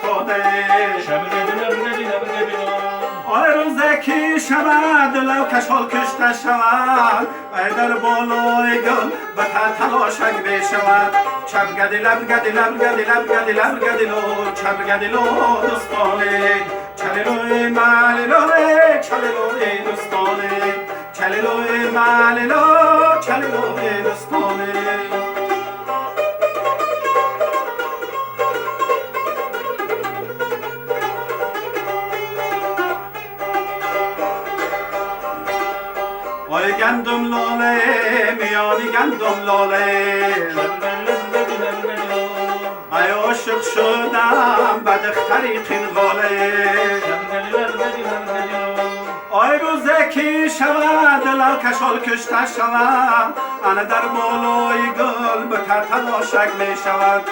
دستانه آره روزه که شود لو کشال کشته شود ای در بالای گل به تلاشک بشود چبگدی لبگدی لبگدی لبگدی لبگدی لو چبگدی لو دستانه چلیلوی مالیلوی چلیلوی دستانه چلیلوی مالیلو چلیلوی دستانه آی گندم لاله میانی گندم لاله ای عاشق شدم به دختری قینقاله آی روزه که شود لو کشال کشته شود انا در بالای گل به تلاشک می شود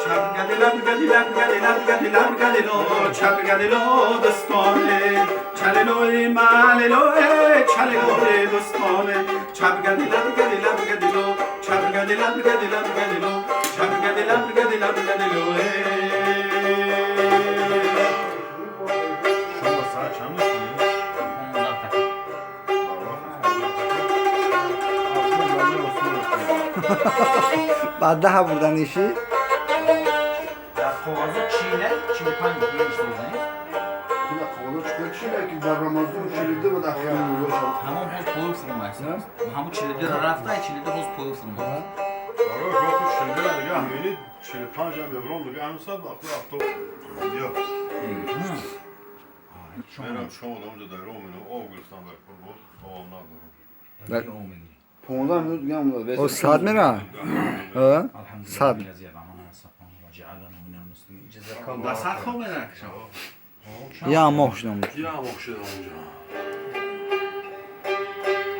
چبگدی لبگدی لبگدی لبگدی لبگدی لو چبگدی لو دستانه چلیلوی مالیلوی چلیلوی دستانه چبگدی لبگدی لبگدی لو چبگدی لبگدی لبگدی لو چبگدی لبگدی لبگدی لو شما ساعت چند می‌خونید؟ بعد ده بردن ایشی در خوازو چیله 45 دیگه بزنید Kula kolu çıkıyor çile ki در رمضان çilide bu da xiyam olacak. همون باز پول فرمایسید همون چیلیده را رفته چیلیده باز پول فرمایسید آره خب چنده دیگه همینی 45 هم ببرون دیگه همین ساعت وقتی افتو یا برم شما اونجا در رومینو آوگلستان در کن بود آوام ندارم 15 minut gam da. o saat mi ra? Ha? Saat. دست خوب نکشم Ya moşnam. یا مخشیدم اونجا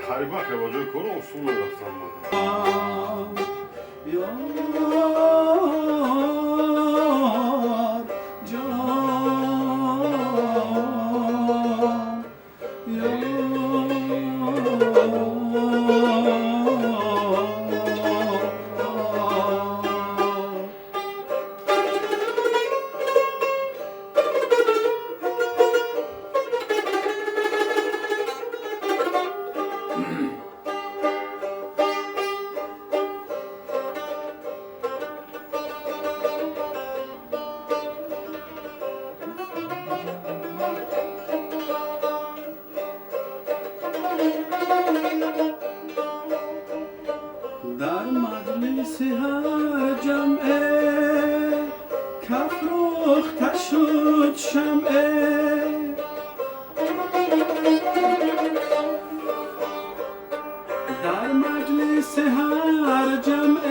خریبا که با جای کارو اصول رفتن بود در مجلس هر جمعه کفروخته شد شمعه در مجلس هر جمعه